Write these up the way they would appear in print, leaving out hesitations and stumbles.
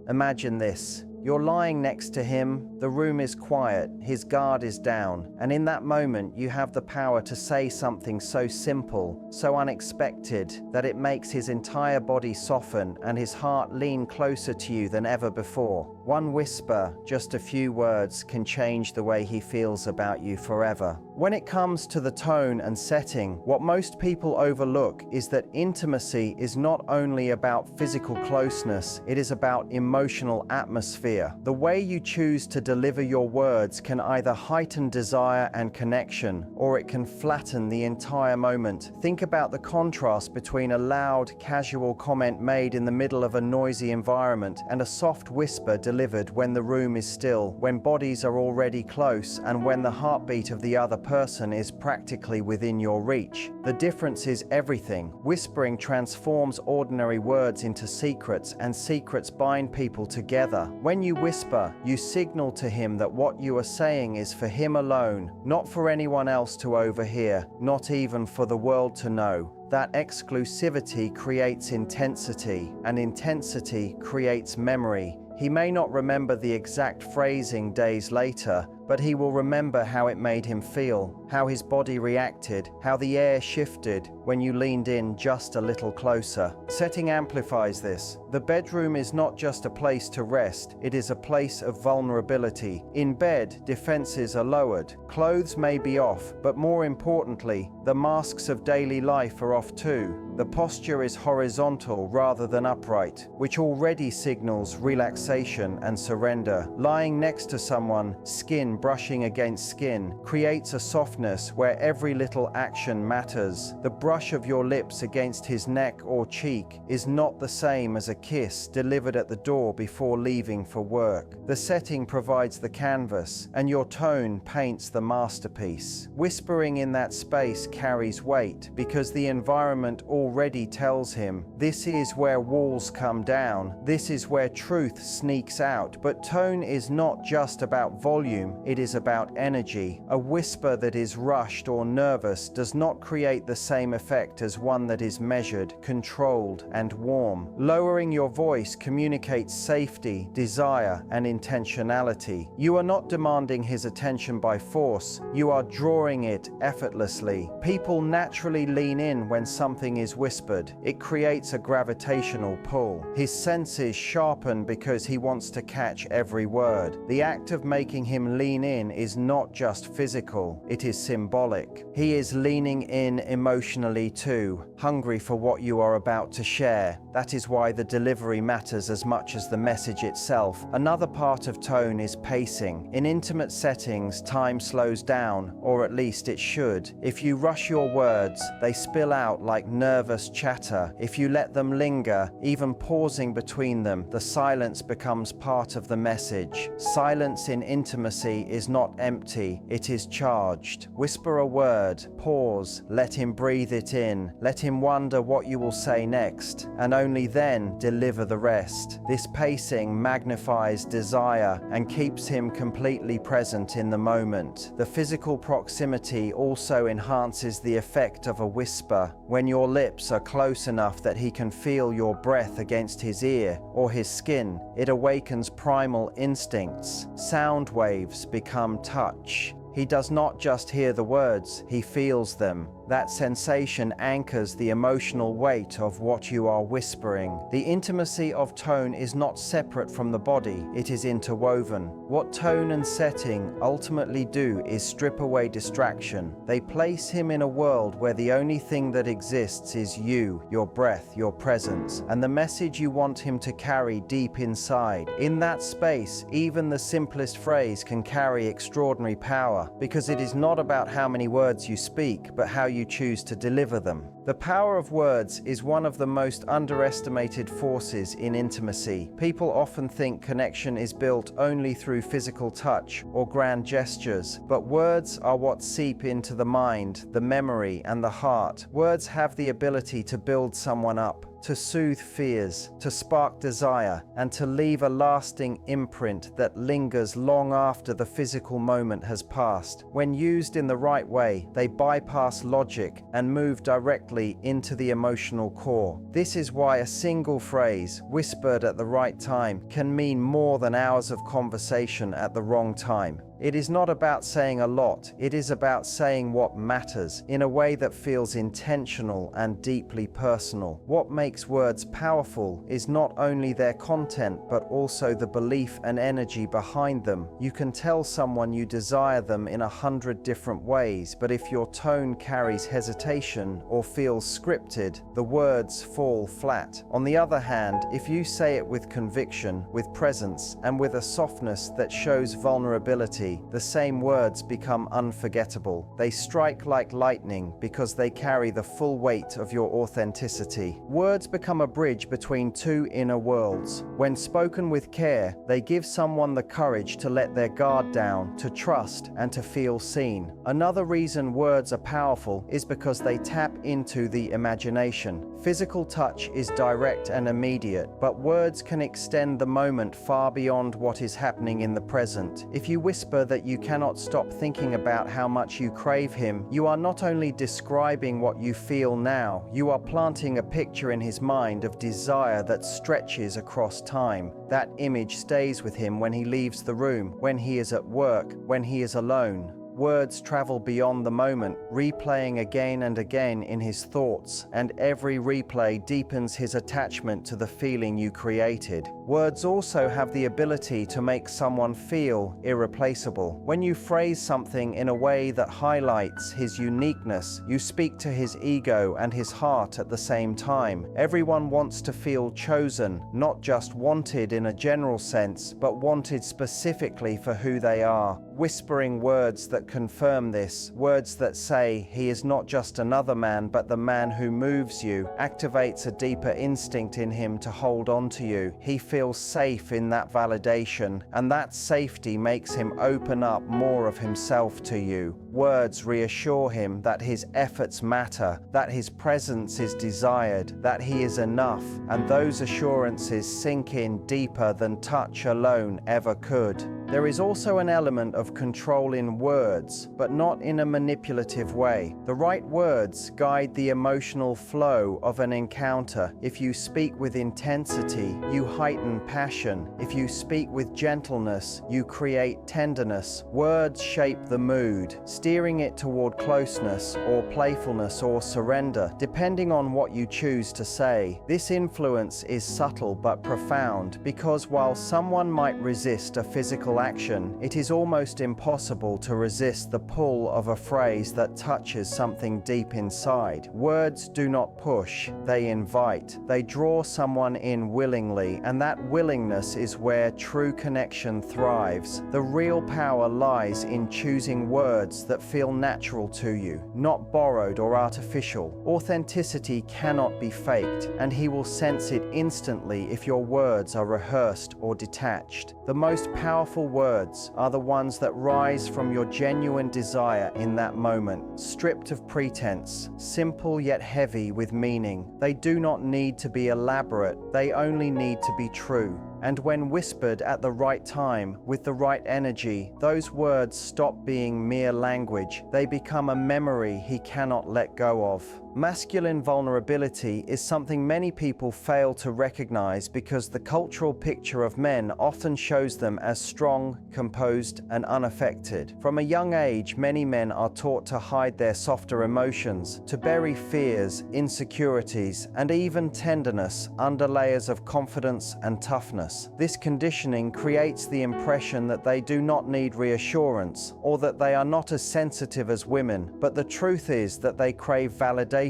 Imagine this. You're lying next to him, the room is quiet, his guard is down, and in that moment you have the power to say something so simple, so unexpected, that it makes his entire body soften and his heart lean closer to you than ever before. One whisper, just a few words, can change the way he feels about you forever. When it comes to the tone and setting, what most people overlook is that intimacy is not only about physical closeness, it is about emotional atmosphere. The way you choose to deliver your words can either heighten desire and connection, or it can flatten the entire moment. Think about the contrast between a loud, casual comment made in the middle of a noisy environment and a soft whisper delivered when the room is still, when bodies are already close, and when the heartbeat of the other person is practically within your reach. The difference is everything. Whispering transforms ordinary words into secrets, and secrets bind people together. When you whisper, you signal to him that what you are saying is for him alone, not for anyone else to overhear, not even for the world to know. That exclusivity creates intensity, and intensity creates memory. He may not remember the exact phrasing days later, but he will remember how it made him feel, how his body reacted, how the air shifted when you leaned in just a little closer. Setting amplifies this. The bedroom is not just a place to rest, it is a place of vulnerability. In bed, defenses are lowered. Clothes may be off, but more importantly, the masks of daily life are off too. The posture is horizontal rather than upright, which already signals relaxation and surrender. Lying next to someone, skin brushing against skin, creates a softness where every little action matters. The brush of your lips against his neck or cheek is not the same as a kiss delivered at the door before leaving for work. The setting provides the canvas, and your tone paints the masterpiece. Whispering in that space carries weight because the environment already tells him, this is where walls come down, this is where truth sneaks out. But tone is not just about volume, it is about energy. A whisper that is rushed or nervous does not create the same effect as one that is measured, controlled, and warm. Lowering your voice communicates safety, desire, and intentionality. You are not demanding his attention by force, you are drawing it effortlessly. People naturally lean in when something is whispered. It creates a gravitational pull. His senses sharpen because he wants to catch every word. The act of making him lean in is not just physical, it is symbolic. He is leaning in emotionally too, hungry for what you are about to share. That is why the delivery matters as much as the message itself. Another part of tone is pacing. In intimate settings, time slows down, or at least it should. If you rush your words, they spill out like nervous chatter. If you let them linger, even pausing between them, the silence becomes part of the message. Silence in intimacy is not empty, it is charged. Whisper a word, pause, let him breathe it in, let him wonder what you will say next, and only then deliver the rest. This pacing magnifies desire and keeps him completely present in the moment. The physical proximity also enhances the effect of a whisper. When your lips are close enough that he can feel your breath against his ear or his skin, it awakens primal instincts. Sound waves become touch. He does not just hear the words, he feels them. That sensation anchors the emotional weight of what you are whispering. The intimacy of tone is not separate from the body, it is interwoven. What tone and setting ultimately do is strip away distraction. They place him in a world where the only thing that exists is you, your breath, your presence, and the message you want him to carry deep inside. In that space, even the simplest phrase can carry extraordinary power, because it is not about how many words you speak, but how you choose to deliver them. The power of words is one of the most underestimated forces in intimacy. People often think connection is built only through physical touch or grand gestures, but words are what seep into the mind, the memory, and the heart. Words have the ability to build someone up, to soothe fears, to spark desire, and to leave a lasting imprint that lingers long after the physical moment has passed. When used in the right way, they bypass logic and move directly into the emotional core. This is why a single phrase, whispered at the right time, can mean more than hours of conversation at the wrong time. It is not about saying a lot, it is about saying what matters in a way that feels intentional and deeply personal. What makes words powerful is not only their content but also the belief and energy behind them. You can tell someone you desire them in 100 different ways, but if your tone carries hesitation or feels scripted, the words fall flat. On the other hand, if you say it with conviction, with presence, and with a softness that shows vulnerability, the same words become unforgettable. They strike like lightning because they carry the full weight of your authenticity. Words become a bridge between two inner worlds. When spoken with care, they give someone the courage to let their guard down, to trust, and to feel seen. Another reason words are powerful is because they tap into the imagination. Physical touch is direct and immediate, but words can extend the moment far beyond what is happening in the present. If you whisper that you cannot stop thinking about how much you crave him, you are not only describing what you feel now, you are planting a picture in his mind of desire that stretches across time. That image stays with him when he leaves the room, when he is at work, when he is alone. Words travel beyond the moment, replaying again and again in his thoughts, and every replay deepens his attachment to the feeling you created. Words also have the ability to make someone feel irreplaceable. When you phrase something in a way that highlights his uniqueness, you speak to his ego and his heart at the same time. Everyone wants to feel chosen, not just wanted in a general sense, but wanted specifically for who they are. Whispering words that confirm this, words that say he is not just another man but the man who moves you, activates a deeper instinct in him to hold on to you. He feels safe in that validation, and that safety makes him open up more of himself to you. Words reassure him that his efforts matter, that his presence is desired, that he is enough, and those assurances sink in deeper than touch alone ever could. There is also an element of control in words, but not in a manipulative way. The right words guide the emotional flow of an encounter. If you speak with intensity, you heighten passion. If you speak with gentleness, you create tenderness. Words shape the mood, steering it toward closeness or playfulness or surrender, depending on what you choose to say. This influence is subtle but profound, because while someone might resist a physical action, it is almost impossible to resist the pull of a phrase that touches something deep inside. Words do not push, they invite. They draw someone in willingly, and that willingness is where true connection thrives. The real power lies in choosing words that feel natural to you, not borrowed or artificial. Authenticity cannot be faked, and he will sense it instantly if your words are rehearsed or detached. The most powerful words are the ones that rise from your genuine desire in that moment, stripped of pretense, simple yet heavy with meaning. They do not need to be elaborate, they only need to be true. And when whispered at the right time, with the right energy, those words stop being mere language. They become a memory he cannot let go of. Masculine vulnerability is something many people fail to recognize because the cultural picture of men often shows them as strong, composed, and unaffected. From a young age, many men are taught to hide their softer emotions, to bury fears, insecurities, and even tenderness under layers of confidence and toughness. This conditioning creates the impression that they do not need reassurance, or that they are not as sensitive as women, but the truth is that they crave validation,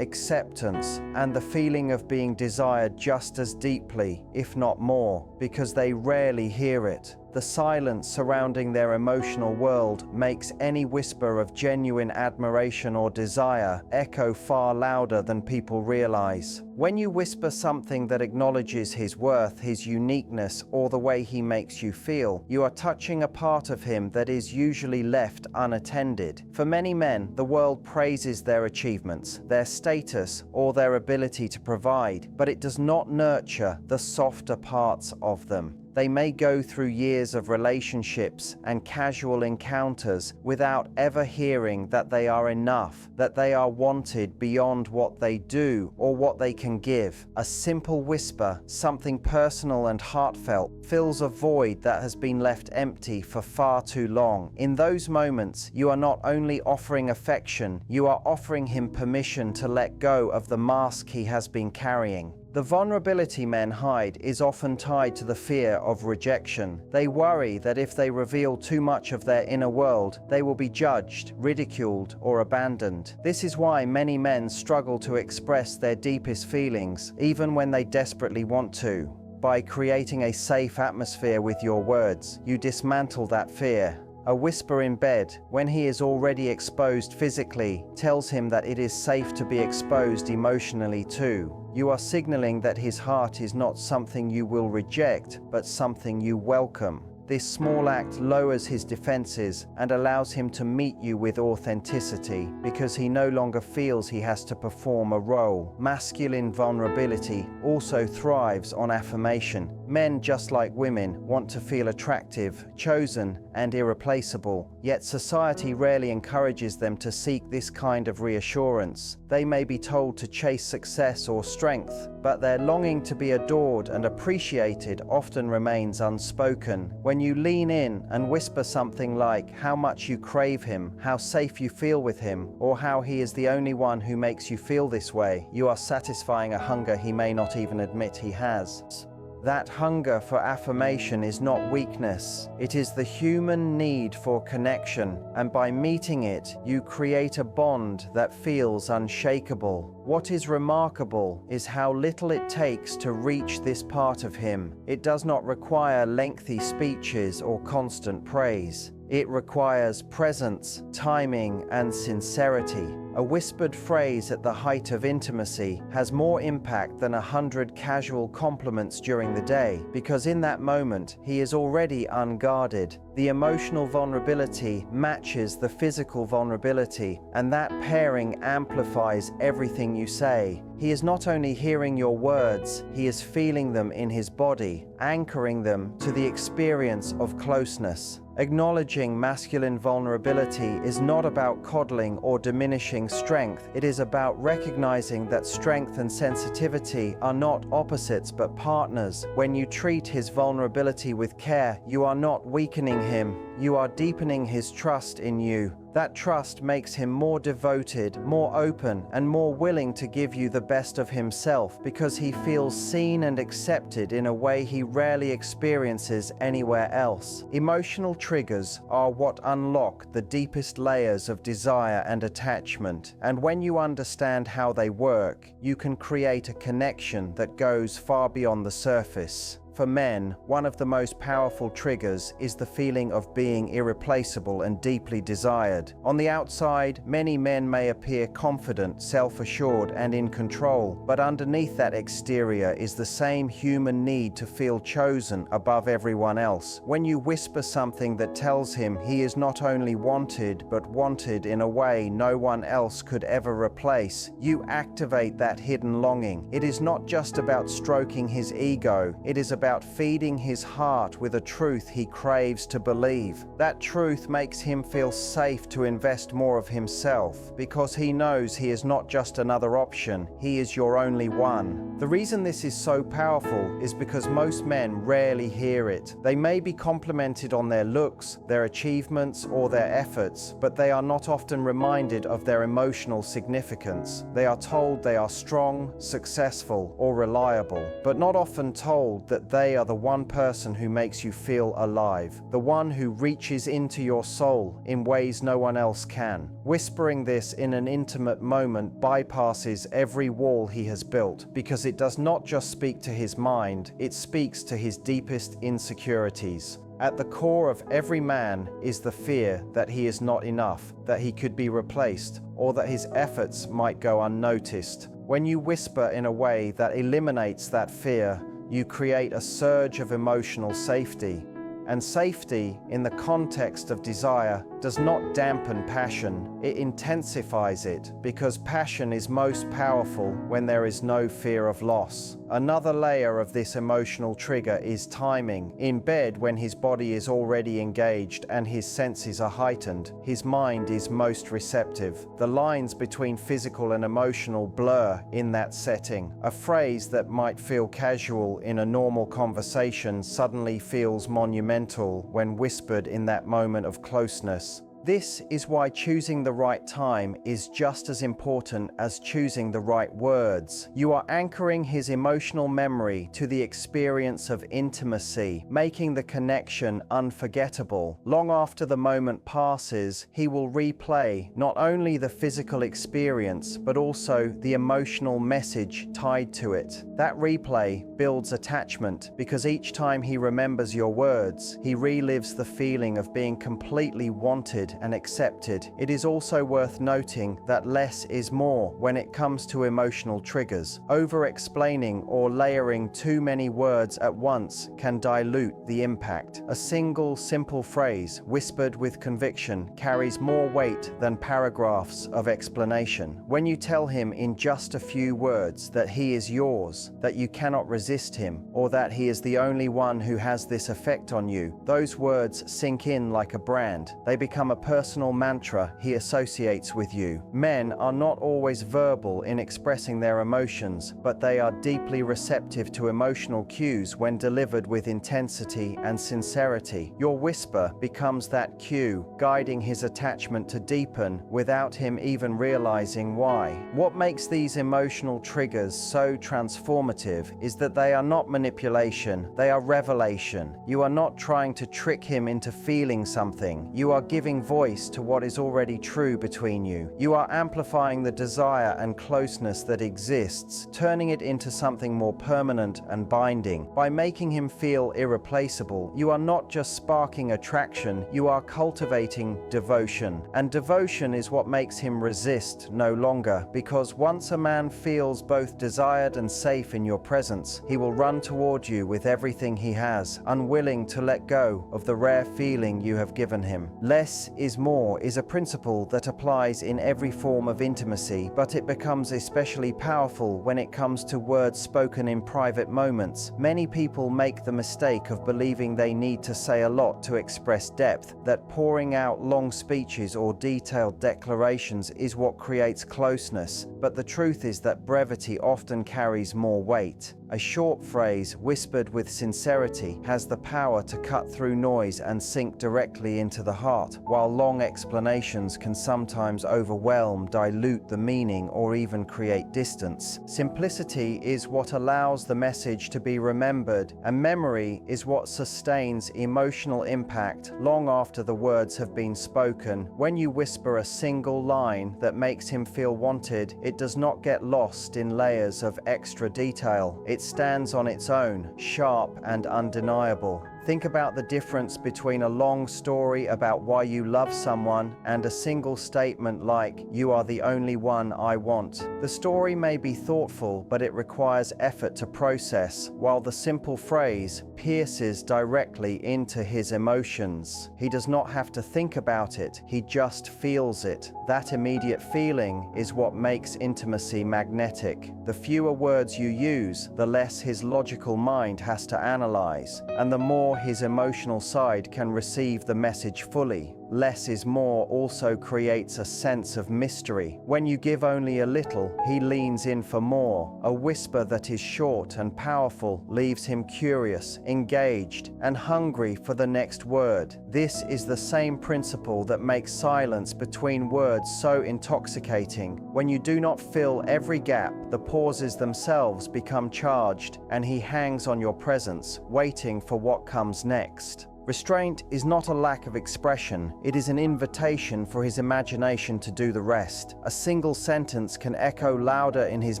acceptance, and the feeling of being desired just as deeply, if not more, because they rarely hear it. The silence surrounding their emotional world makes any whisper of genuine admiration or desire echo far louder than people realize. When you whisper something that acknowledges his worth, his uniqueness, or the way he makes you feel, you are touching a part of him that is usually left unattended. For many men, the world praises their achievements, their status, or their ability to provide, but it does not nurture the softer parts of them. They may go through years of relationships and casual encounters without ever hearing that they are enough, that they are wanted beyond what they do or what they can give. A simple whisper, something personal and heartfelt, fills a void that has been left empty for far too long. In those moments, you are not only offering affection, you are offering him permission to let go of the mask he has been carrying. The vulnerability men hide is often tied to the fear of rejection. They worry that if they reveal too much of their inner world, they will be judged, ridiculed, or abandoned. This is why many men struggle to express their deepest feelings, even when they desperately want to. By creating a safe atmosphere with your words, you dismantle that fear. A whisper in bed, when he is already exposed physically, tells him that it is safe to be exposed emotionally too. You are signaling that his heart is not something you will reject, but something you welcome. This small act lowers his defenses and allows him to meet you with authenticity because he no longer feels he has to perform a role. Masculine vulnerability also thrives on affirmation. Men, just like women, want to feel attractive, chosen, and irreplaceable, yet society rarely encourages them to seek this kind of reassurance. They may be told to chase success or strength, but their longing to be adored and appreciated often remains unspoken. When you lean in and whisper something like how much you crave him, how safe you feel with him, or how he is the only one who makes you feel this way, you are satisfying a hunger he may not even admit he has. That hunger for affirmation is not weakness. It is the human need for connection, and by meeting it, you create a bond that feels unshakable. What is remarkable is how little it takes to reach this part of him. It does not require lengthy speeches or constant praise. It requires presence, timing, and sincerity. A whispered phrase at the height of intimacy has more impact than 100 casual compliments during the day, because in that moment, he is already unguarded. The emotional vulnerability matches the physical vulnerability, and that pairing amplifies everything you say. He is not only hearing your words, he is feeling them in his body, anchoring them to the experience of closeness. Acknowledging masculine vulnerability is not about coddling or diminishing strength. It is about recognizing that strength and sensitivity are not opposites but partners. When you treat his vulnerability with care, you are not weakening him. You are deepening his trust in you. That trust makes him more devoted, more open, and more willing to give you the best of himself because he feels seen and accepted in a way he rarely experiences anywhere else. Emotional triggers are what unlock the deepest layers of desire and attachment, and when you understand how they work, you can create a connection that goes far beyond the surface. For men, one of the most powerful triggers is the feeling of being irreplaceable and deeply desired. On the outside, many men may appear confident, self-assured, and in control, but underneath that exterior is the same human need to feel chosen above everyone else. When you whisper something that tells him he is not only wanted, but wanted in a way no one else could ever replace, you activate that hidden longing. It is not just about stroking his ego, it is about feeding his heart with a truth he craves to believe. That truth makes him feel safe to invest more of himself because he knows he is not just another option, he is your only one. The reason this is so powerful is because most men rarely hear it. They may be complimented on their looks, their achievements, or their efforts, but they are not often reminded of their emotional significance. They are told they are strong, successful, or reliable, but not often told that they are the one person who makes you feel alive, the one who reaches into your soul in ways no one else can. Whispering this in an intimate moment bypasses every wall he has built, because it does not just speak to his mind, it speaks to his deepest insecurities. At the core of every man is the fear that he is not enough, that he could be replaced, or that his efforts might go unnoticed. When you whisper in a way that eliminates that fear, you create a surge of emotional safety. And safety, in the context of desire, does not dampen passion, it intensifies it, because passion is most powerful when there is no fear of loss. Another layer of this emotional trigger is timing. In bed, when his body is already engaged and his senses are heightened, his mind is most receptive. The lines between physical and emotional blur in that setting. A phrase that might feel casual in a normal conversation suddenly feels monumental when whispered in that moment of closeness. This is why choosing the right time is just as important as choosing the right words. You are anchoring his emotional memory to the experience of intimacy, making the connection unforgettable. Long after the moment passes, he will replay not only the physical experience, but also the emotional message tied to it. That replay builds attachment because each time he remembers your words, he relives the feeling of being completely wanted and accepted. It is also worth noting that less is more when it comes to emotional triggers. Over-explaining or layering too many words at once can dilute the impact. A single, simple phrase, whispered with conviction, carries more weight than paragraphs of explanation. When you tell him in just a few words that he is yours, that you cannot resist him, or that he is the only one who has this effect on you, those words sink in like a brand. They become a personal mantra he associates with you. Men are not always verbal in expressing their emotions, but they are deeply receptive to emotional cues when delivered with intensity and sincerity. Your whisper becomes that cue, guiding his attachment to deepen without him even realizing why. What makes these emotional triggers so transformative is that they are not manipulation, they are revelation. You are not trying to trick him into feeling something. You are giving voice to what is already true between you. You are amplifying the desire and closeness that exists, turning it into something more permanent and binding. By making him feel irreplaceable, you are not just sparking attraction, you are cultivating devotion. And devotion is what makes him resist no longer, because once a man feels both desired and safe in your presence, he will run toward you with everything he has, unwilling to let go of the rare feeling you have given him. Less is more is a principle that applies in every form of intimacy, but it becomes especially powerful when it comes to words spoken in private moments. Many people make the mistake of believing they need to say a lot to express depth, that pouring out long speeches or detailed declarations is what creates closeness, but the truth is that brevity often carries more weight. A short phrase, whispered with sincerity, has the power to cut through noise and sink directly into the heart, while long explanations can sometimes overwhelm, dilute the meaning, or even create distance. Simplicity is what allows the message to be remembered, and memory is what sustains emotional impact long after the words have been spoken. When you whisper a single line that makes him feel wanted, it does not get lost in layers of extra detail. It stands on its own, sharp and undeniable. Think about the difference between a long story about why you love someone and a single statement like, "You are the only one I want." The story may be thoughtful, but it requires effort to process, while the simple phrase pierces directly into his emotions. He does not have to think about it, he just feels it. That immediate feeling is what makes intimacy magnetic. The fewer words you use, the less his logical mind has to analyze, and the more his emotional side can receive the message fully. Less is more also creates a sense of mystery. When you give only a little, he leans in for more. A whisper that is short and powerful leaves him curious, engaged, and hungry for the next word. This is the same principle that makes silence between words so intoxicating. When you do not fill every gap, the pauses themselves become charged, and he hangs on your presence, waiting for what comes next. Restraint is not a lack of expression, it is an invitation for his imagination to do the rest. A single sentence can echo louder in his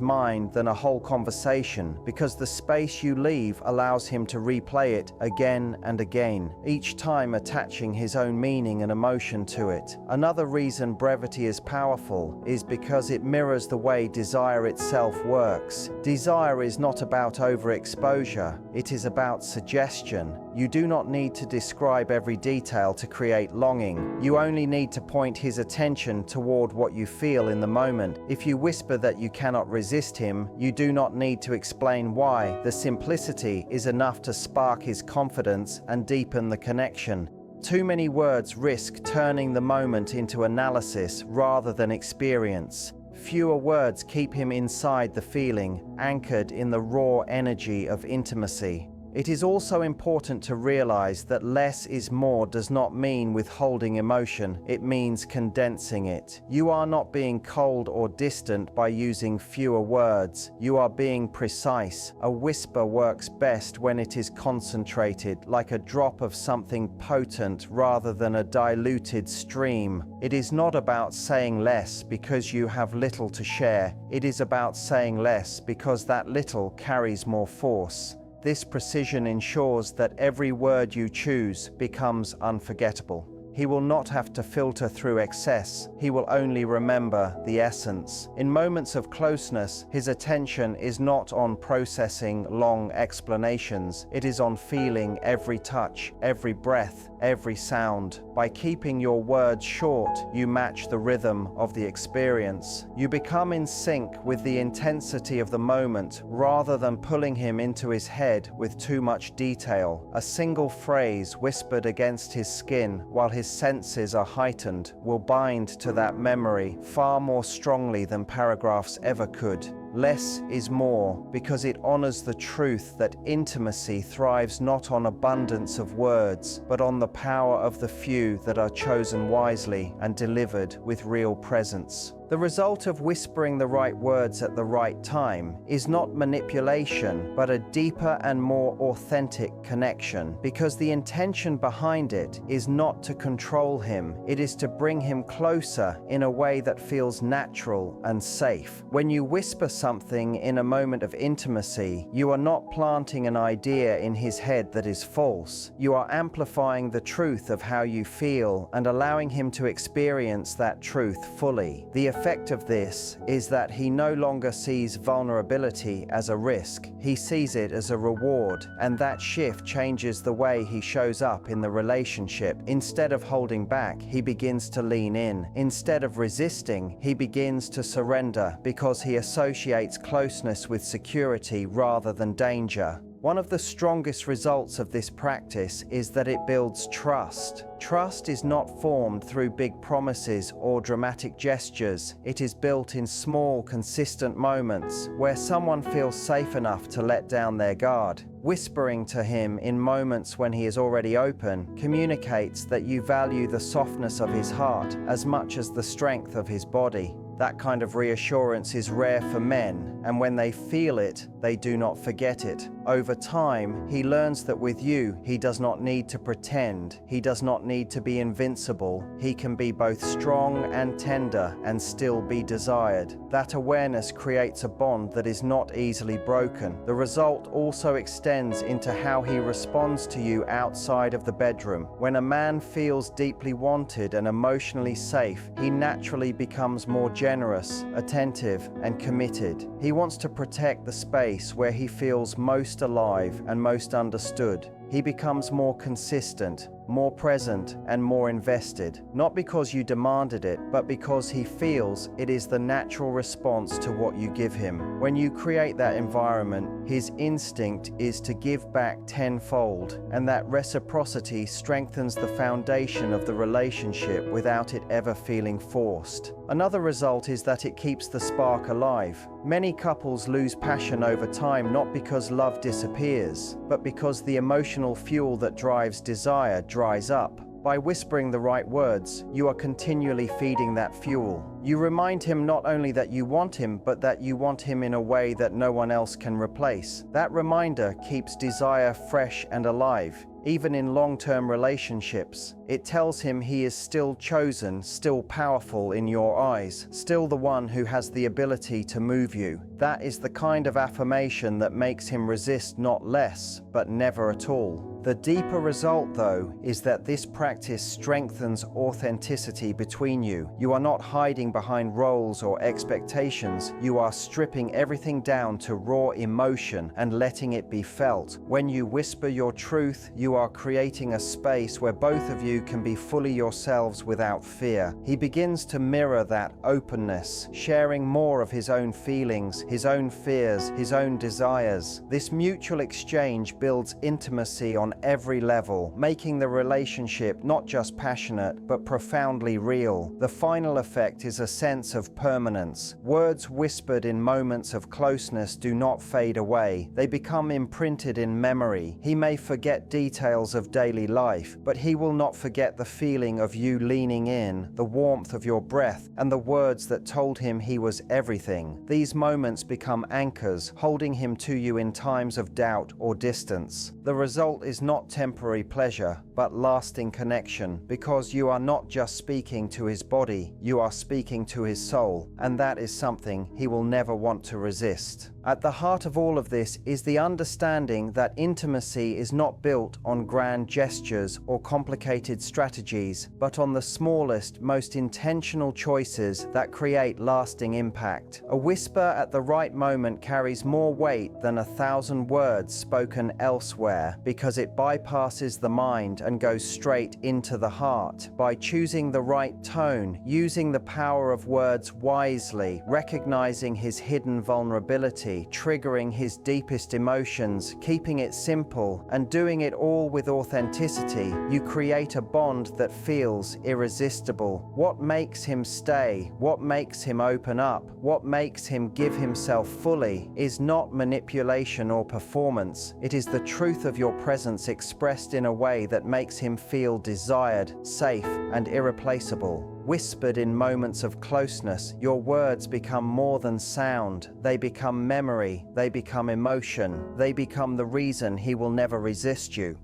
mind than a whole conversation, because the space you leave allows him to replay it again and again, each time attaching his own meaning and emotion to it. Another reason brevity is powerful is because it mirrors the way desire itself works. Desire is not about overexposure, it is about suggestion. You do not need to describe every detail to create longing. You only need to point his attention toward what you feel in the moment. If you whisper that you cannot resist him, you do not need to explain why. The simplicity is enough to spark his confidence and deepen the connection. Too many words risk turning the moment into analysis rather than experience. Fewer words keep him inside the feeling, anchored in the raw energy of intimacy. It is also important to realize that less is more does not mean withholding emotion, it means condensing it. You are not being cold or distant by using fewer words, you are being precise. A whisper works best when it is concentrated, like a drop of something potent rather than a diluted stream. It is not about saying less because you have little to share, it is about saying less because that little carries more force. This precision ensures that every word you choose becomes unforgettable. He will not have to filter through excess, he will only remember the essence. In moments of closeness, his attention is not on processing long explanations, it is on feeling every touch, every breath, every sound. By keeping your words short, you match the rhythm of the experience. You become in sync with the intensity of the moment rather than pulling him into his head with too much detail. A single phrase whispered against his skin while his senses are heightened will bind to that memory far more strongly than paragraphs ever could. Less is more because it honors the truth that intimacy thrives not on abundance of words, but on the power of the few that are chosen wisely and delivered with real presence. The result of whispering the right words at the right time is not manipulation, but a deeper and more authentic connection, because the intention behind it is not to control him, it is to bring him closer in a way that feels natural and safe. When you whisper something in a moment of intimacy, you are not planting an idea in his head that is false. You are amplifying the truth of how you feel and allowing him to experience that truth fully. The effect of this is that he no longer sees vulnerability as a risk, he sees it as a reward, and that shift changes the way he shows up in the relationship. Instead of holding back, he begins to lean in. Instead of resisting, he begins to surrender because he associates closeness with security rather than danger. One of the strongest results of this practice is that it builds trust. Trust is not formed through big promises or dramatic gestures. It is built in small, consistent moments where someone feels safe enough to let down their guard. Whispering to him in moments when he is already open communicates that you value the softness of his heart as much as the strength of his body. That kind of reassurance is rare for men, and when they feel it, they do not forget it. Over time, he learns that with you, he does not need to pretend, he does not need to be invincible, he can be both strong and tender and still be desired. That awareness creates a bond that is not easily broken. The result also extends into how he responds to you outside of the bedroom. When a man feels deeply wanted and emotionally safe, he naturally becomes more generous, attentive, and committed. He wants to protect the space where he feels most alive and most understood. He becomes more consistent, more present, and more invested, not because you demanded it, but because he feels it is the natural response to what you give him. When you create that environment, his instinct is to give back tenfold, and that reciprocity strengthens the foundation of the relationship without it ever feeling forced. Another result is that it keeps the spark alive. Many couples lose passion over time not because love disappears, but because the emotional fuel that drives desire dries up. By whispering the right words, you are continually feeding that fuel. You remind him not only that you want him, but that you want him in a way that no one else can replace. That reminder keeps desire fresh and alive. Even in long-term relationships, it tells him he is still chosen, still powerful in your eyes, still the one who has the ability to move you. That is the kind of affirmation that makes him resist not less, but never at all. The deeper result, though, is that this practice strengthens authenticity between you. You are not hiding behind roles or expectations. You are stripping everything down to raw emotion and letting it be felt. When you whisper your truth, you are creating a space where both of you can be fully yourselves without fear. He begins to mirror that openness, sharing more of his own feelings, his own fears, his own desires. This mutual exchange builds intimacy on every level, making the relationship not just passionate, but profoundly real. The final effect is a sense of permanence. Words whispered in moments of closeness do not fade away. They become imprinted in memory. He may forget details of daily life, but he will not forget the feeling of you leaning in, the warmth of your breath, and the words that told him he was everything. These moments become anchors, holding him to you in times of doubt or distance. The result is not temporary pleasure, but lasting connection, because you are not just speaking to his body, you are speaking to his soul, and that is something he will never want to resist. At the heart of all of this is the understanding that intimacy is not built on grand gestures or complicated strategies, but on the smallest, most intentional choices that create lasting impact. A whisper at the right moment carries more weight than 1,000 words spoken elsewhere, because it bypasses the mind and goes straight into the heart. By choosing the right tone, using the power of words wisely, recognizing his hidden vulnerability, triggering his deepest emotions, keeping it simple, and doing it all with authenticity, you create a bond that feels irresistible. What makes him stay, what makes him open up, what makes him give himself fully is not manipulation or performance. It is the truth of your presence expressed in a way that makes him feel desired, safe, and irreplaceable. Whispered in moments of closeness, your words become more than sound. They become memory, they become emotion, they become the reason he will never resist you.